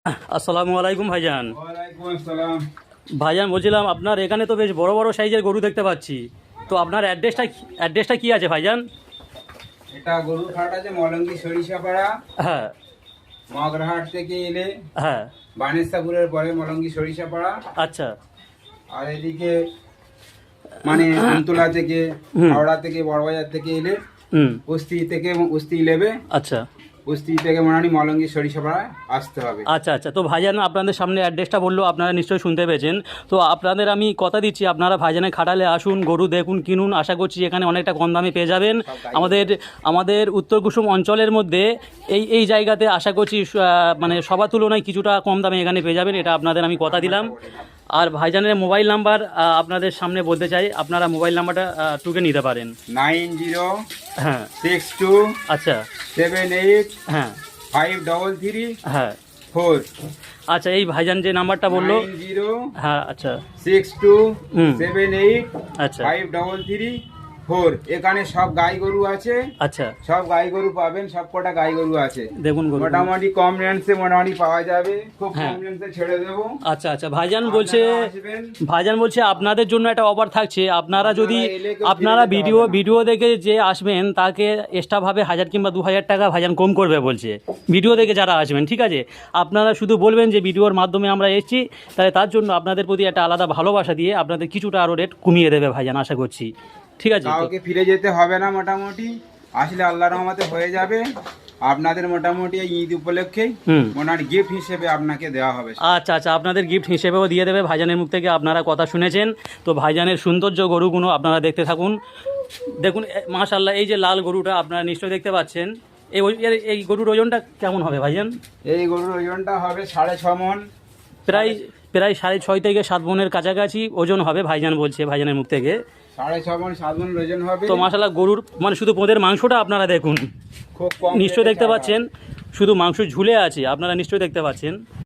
আসসালামু আলাইকুম ভাইজান। ওয়ালাইকুম আসসালাম। ভাইজান বলছিলাম আপনার এখানে তো বেশ বড় বড় সাইজের গরু দেখতে পাচ্ছি, তো আপনার অ্যাড্রেসটা কি আছে ভাইজান? এটা গরুর হাট আছে মলঙ্গি সরিষাপাড়া, হ্যাঁ মগরাহাট থেকে এলে হ্যাঁ। বানেসাপুরের পরে মলঙ্গি সরিষাপাড়া। আচ্ছা। আর এদিকে মানে আমতলা থেকে, হুম। হাওড়া থেকে, বড়বাজার থেকে এলে হুম। উস্তি লেবে, আচ্ছা উস্তি থেকে মনে মলঙ্গি সরিষাপাড়ায় আসতে হবে। আচ্ছা আচ্ছা। তো ভাইজান আপনাদের সামনে অ্যাড্রেসটা বললো, আপনারা নিশ্চয়ই শুনতে পেয়েছেন। তো আপনাদের আমি কথা দিচ্ছি, আপনারা ভাইজানের খাটালে আসুন, গরু দেখুন, কিনুন। আশা করছি এখানে অনেকটা কম দামে পেয়ে যাবেন। আমাদের উত্তর কুসুম অঞ্চলের মধ্যে এই জায়গাতে আশা করছি মানে সবার তুলনায় কিছুটা কম দামে এখানে পেয়ে যাবেন, এটা আপনাদের আমি কথা দিলাম। আর ভাইজানের মোবাইল নাম্বার আপনাদের সামনে বলতে চাই, আপনারা মোবাইল নাম্বারটা টুকে নিতে পারেন। 90 হ্যাঁ 62 আচ্ছা 78 হ্যাঁ 533 হ্যাঁ 4। আচ্ছা, এই ভাইজান যে নাম্বারটা বললো। 90 হ্যাঁ আচ্ছা 62 হুম 78 আচ্ছা 533 4। এখানে সব গাই গরু আছে, আচ্ছা। সব গাই গরু পাবেন, সব কটা গাই গরু আছে। দেখুন গরু মোটামুটি কম রেঞ্জে মোটামুটি পাওয়া যাবে, খুব হ্যাঁ। কম রেঞ্জে ছেড়ে দেবো। আচ্ছা আচ্ছা। ভাইজান বলছে আসবেন। আপনাদের জন্য একটা অফার থাকছে। আপনারা যদি এলে কেউ আপনারা ফিরে যেতে হবে না। ভিডিও দেখে যে আসবেন তাকে এক্সট্রাভাবে 1000 কিংবা 2000 টাকা ভাইজান কম করবে বলছে, ভিডিও দেখে যারা আসবেন। ঠিক আছে, আপনারা শুধু বলবেন যে ভিডিওর মাধ্যমে আমরা এসেছি, তাহলে তার জন্য আপনাদের প্রতি একটা আলাদা ভালোবাসা দিয়ে আপনাদের কিছুটা আরও রেট কমিয়ে দেবে ভাইজান, আশা করছি। ঠিক আছে। কাউকে ফিরে যেতে হবে না, মোটামুটি আসলে আল্লাহর রহমতে হয়ে যাবে। আপনাদের মোটামুটি এই ঈদ উপলক্ষে মোটামুটি গিফট হিসেবে আপনাকে দেওয়া হবে। আচ্ছা আচ্ছা, আপনাদের গিফট হিসেবেও দিয়ে দেবে ভাইজানের মুখ থেকে। আপনারা কথা শুনেছেন তো, ভাইজানের সৌন্দর্য গরুগুলো আপনারা দেখতে থাকুন। দেখুন মাশাআল্লাহ, এই যে লাল গরুটা আপনারা নিশ্চয়ই দেখতে পাচ্ছেন। এই গরুর ওজনটা কেমন হবে ভাইজান? এই গরুর ওজনটা হবে 6.5 মণ। প্রায় 6.5 থেকে 7 মণের কাছাকাছি ওজন হবে ভাইজান বলছে, ভাইজানের মুখ থেকে। 6.5 মণ 7 মণ ওজন হবে। তো মাশাআল্লাহ, গরুর মানে শুধু পোঁদের মাংসটা আপনারা দেখুন, খুব কম নিশ্চয়ই রেটে দেখতে ছাড়া। পাচ্ছেন, শুধু মাংস ঝুলে আছে, আপনারা নিশ্চয়ই দেখতে পাচ্ছেন।